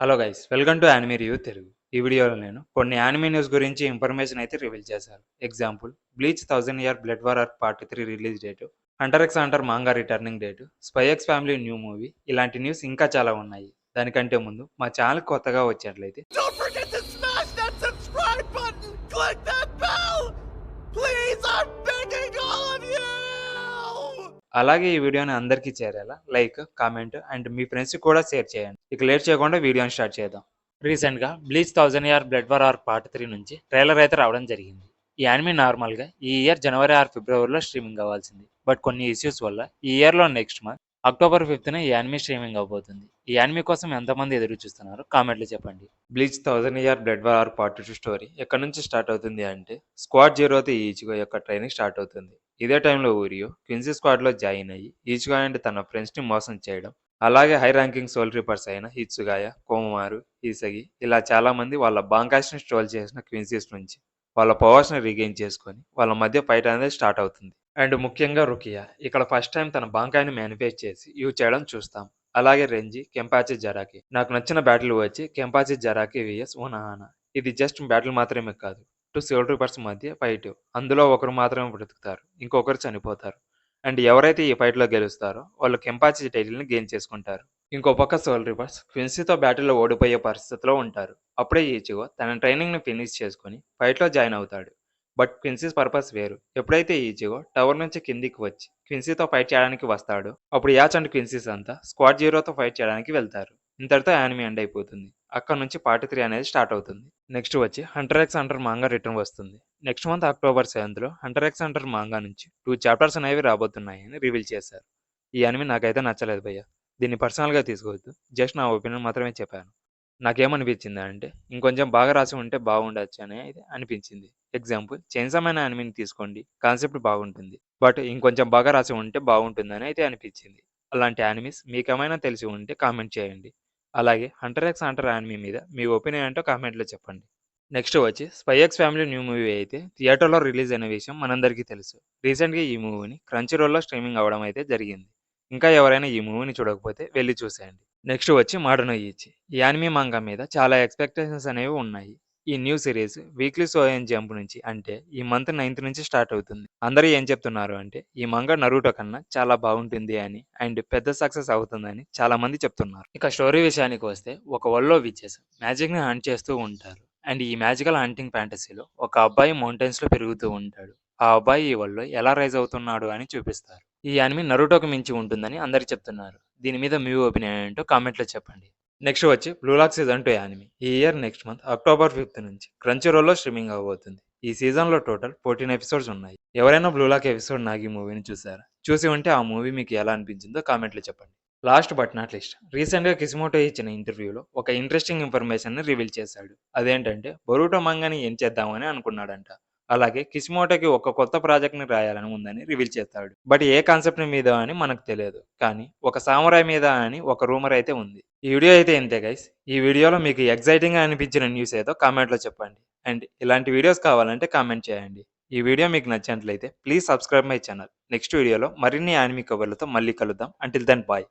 Hello guys, welcome to anime review Telugu. ఈ వీడియోలో నేను కొన్ని యానిమే న్యూస్ గురించి ఇన్ఫర్మేషన్ అయితే రివీల్ చేశాను. Example, bleach 1000 year blood war arc part 3 release date, Hunter x hunter manga returning date, spy X family new movie, ఇలాంటి news ఇంకా చాలా ఉన్నాయి. దానికంటే ముందు మా ఛానల్ కొత్తగా వచ్చినట్లయితే Don't forget to smash that subscribe button! Click that bell! Please, I'm begging all of you! అలాగే ఈ వీడియోని అందరికీ చేరేలా లైక్, కామెంట్ అండ్ మీ ఫ్రెండ్స్కి కూడా షేర్ చేయండి. ఇక లేట్ చేయకుండా వీడియోని స్టార్ట్ చేద్దాం. రీసెంట్గా bleach 1000 year blood war arc part 3 నుంచి ట్రైలర్ అయితే రావడం జరిగింది. ఈ యానిమే నార్మల్గా ఈ ఇయర్ జనవరి ఆర్ ఫిబ్రవరిలో స్ట్రీమింగ్ అవ్వాల్సింది. బట్ కొన్ని ఇష్యూస్ వల్ల ఈ ఇయర్లో నెక్స్ట్ మంత్ అక్టోబర్ 5న ఈ యానిమే స్ట్రీమింగ్ అవబోతుంది. ఈ యానిమే కోసం ఎంతమంది ఎదురు చూస్తున్నారు కామెంట్లు చెప్పండి. Bleach 1000 year blood war arc part 2 story ఎక్కడి నుంచి స్టార్ట్ అవుతుంది అంటే స్క్వాడ్ జీరోతో ఈచిగో యొక్క ట్రైనింగ్ స్టార్ట్ అవుతుంది. ఇదే టైంలో ఊరియో క్విన్సీ స్క్వాడ్లో జాయిన్ అయ్యి ఈచిగో అండ్ తన ఫ్రెండ్స్ని మోసం చేయడం, అలాగే హై ర్యాంకింగ్ సోల్ రిపర్స్ అయిన హిత్సుగాయ, కోమమారు, ఈసగి ఇలా చాలా మంది వాళ్ళ బాంకాస్ని స్ట్రోల్ చేసిన క్విన్సీస్ నుంచి వాళ్ళ పవర్స్ని రీగెయిన్ చేసుకొని వాళ్ళ మధ్య ఫైట్ అనేది స్టార్ట్ అవుతుంది. అండ్ ముఖ్యంగా రుకియా ఇక్కడ ఫస్ట్ టైం తన బాంకాయిని మేనిఫెస్ట్ చేసి యూజ్ చేయడం చూస్తాం. అలాగే రెంజి, కెంపాచి జరాకి. నాకు నచ్చిన బ్యాటిల్ వచ్చి కెంపాచి జరాకి విఎస్ ఓనహానా. ఇది జస్ట్ బ్యాటిల్ మాత్రమే కాదు, టూ సోల్ రిపర్స్ మధ్య ఫైట్. అందులో ఒకరు మాత్రమే బ్రతుకుతారు, ఇంకొకరు చనిపోతారు. అండ్ ఎవరైతే ఈ ఫైట్లో గెలుస్తారో వాళ్ళు కెంపాచి టైటిల్ని గెయిన్ చేసుకుంటారు. ఇంకో పక్క సోల్ రివర్స్ క్విన్సీతో బ్యాటిల్లో ఓడిపోయే పరిస్థితిలో ఉంటారు. అప్పుడే ఈచిగో తన ట్రైనింగ్ని ఫినిష్ చేసుకుని ఫైట్లో జాయిన్ అవుతాడు. బట్ క్విన్సీస్ పర్పస్ వేరు. ఎప్పుడైతే ఈచిగో టవర్ నుంచి కిందికి వచ్చి క్విన్సీతో ఫైట్ చేయడానికి వస్తాడో అప్పుడు యాచ్ అండ్ క్విన్సీస్ అంతా స్క్వాడ్ జీరోతో ఫైట్ చేయడానికి వెళ్తారు. ఇంతటితో యానిమే ఎండ్ అయిపోతుంది. అక్కడ నుంచి పార్ట్ 3 అనేది స్టార్ట్ అవుతుంది. నెక్స్ట్ వచ్చి hunter x hunter manga return వస్తుంది. Next month October 7th hunter x hunter manga నుంచి 2 చాప్టర్స్ అనేవి రాబోతున్నాయని రివీల్ చేశారు. ఈ యానిమే నాకైతే నచ్చలేదు భయ్య. దీన్ని పర్సనల్గా తీసుకోవద్దు, జస్ట్ నా ఒపీనియన్ మాత్రమే చెప్పాను. నాకేమనిపించింది అంటే ఇంకొంచెం బాగా రాసి ఉంటే బాగుండొచ్చు అని అయితే అనిపించింది. ఎగ్జాంపుల్, చైన్సా మ్యాన్ యానిమేని తీసుకోండి, కాన్సెప్ట్ బాగుంటుంది, బట్ ఇంకొంచెం బాగా రాసి ఉంటే బాగుంటుందని అయితే అనిపించింది. అలాంటి యానిమీస్ మీకేమైనా తెలిసి ఉంటే కామెంట్ చేయండి. అలాగే హంటర్ ఎక్స్ హంటర్ యానిమీ మీద మీ ఒపీనియన్ ఏంటో కామెంట్లో చెప్పండి. నెక్స్ట్ వచ్చి spy X family new movie అయితే థియేటర్లో రిలీజ్ అయిన విషయం మనందరికీ తెలుసు. రీసెంట్గా ఈ మూవీని క్రంచీ రోల్లో స్ట్రీమింగ్ అవ్వడం అయితే జరిగింది. ఇంకా ఎవరైనా ఈ మూవీని చూడకపోతే వెళ్ళి చూసేయండి. నెక్స్ట్ వచ్చి మోడర్న్ ఈచి. ఈ యానిమే మాంగా మీద చాలా ఎక్స్పెక్టేషన్స్ అనేవి ఉన్నాయి. ఈ న్యూ సిరీస్ వీక్లీ సోయన్ జంప్ నుంచి అంటే ఈ మంత్ 9th నుంచి స్టార్ట్ అవుతుంది. అందరూ ఏం చెప్తున్నారు అంటే ఈ మంగా నరూటో కన్నా చాలా బాగుంటుంది అని అండ్ పెద్ద సక్సెస్ అవుతుందని చాలా మంది చెప్తున్నారు. ఇక స్టోరీ విషయానికి వస్తే ఒక వరల్డ్లో విచెస్ మ్యాజిక్ని హంట్ చేస్తూ ఉంటారు. అండ్ ఈ మ్యాజికల్ హంటింగ్ ఫ్యాంటసీలో ఒక అబ్బాయి మౌంటైన్స్లో పెరుగుతూ ఉంటాడు. ఆ అబ్బాయి ఈ వరల్డ్లో ఎలా రైజ్ అవుతున్నాడు అని చూపిస్తారు. ఈ యానిమే నరూటోకి మించి ఉంటుందని అందరు చెప్తున్నారు. దీని మీద మీ ఒపీనియన్ ఏంటో కామెంట్లో చెప్పండి. నెక్స్ట్ వచ్చి బ్లూ లాక్ సీజన్ 2 యానిమే ఈ year next month October 5th నుంచి క్రంచీ రోల్లో స్ట్రీమింగ్ అవబోతుంది. ఈ సీజన్లో టోటల్ 14 ఎపిసోడ్స్ ఉన్నాయి. ఎవరైనా బ్లూ లాక్ ఎపిసోడ్ నాగి మూవీని చూసారా? చూసి ఉంటే ఆ మూవీ మీకు ఎలా అనిపించిందో కామెంట్లో చెప్పండి. లాస్ట్ బట్ నాట్ లిస్ట్, రీసెంట్గా కిసిమోటో ఇచ్చిన ఇంటర్వ్యూలో ఒక ఇంట్రెస్టింగ్ ఇన్ఫర్మేషన్ని రివీల్ చేశాడు. అదేంటంటే బొరూటో మంగాని ఏం చేద్దామని అనుకున్నాడంట. అలాగే కిసిమోటోకి ఒక కొత్త ప్రాజెక్ట్ని రాయాలని ఉందని రివీల్ చేస్తాడు. బట్ ఏ కాన్సెప్ట్ మీద అని మనకు తెలియదు, కానీ ఒక సామురాయ్ మీద అని ఒక రూమర్ అయితే ఉంది. ఈ వీడియో అయితే ఇంతే గైస్. ఈ వీడియోలో మీకు ఎక్సైటింగ్గా అనిపించిన న్యూస్ ఏదో కామెంట్లో చెప్పండి. అండ్ ఇలాంటి వీడియోస్ కావాలంటే కామెంట్ చేయండి. ఈ వీడియో మీకు నచ్చినట్లయితే please subscribe my channel. Next వీడియోలో మరిన్ని యానిమే కవర్లతో మళ్ళీ కలుద్దాం. Until then bye.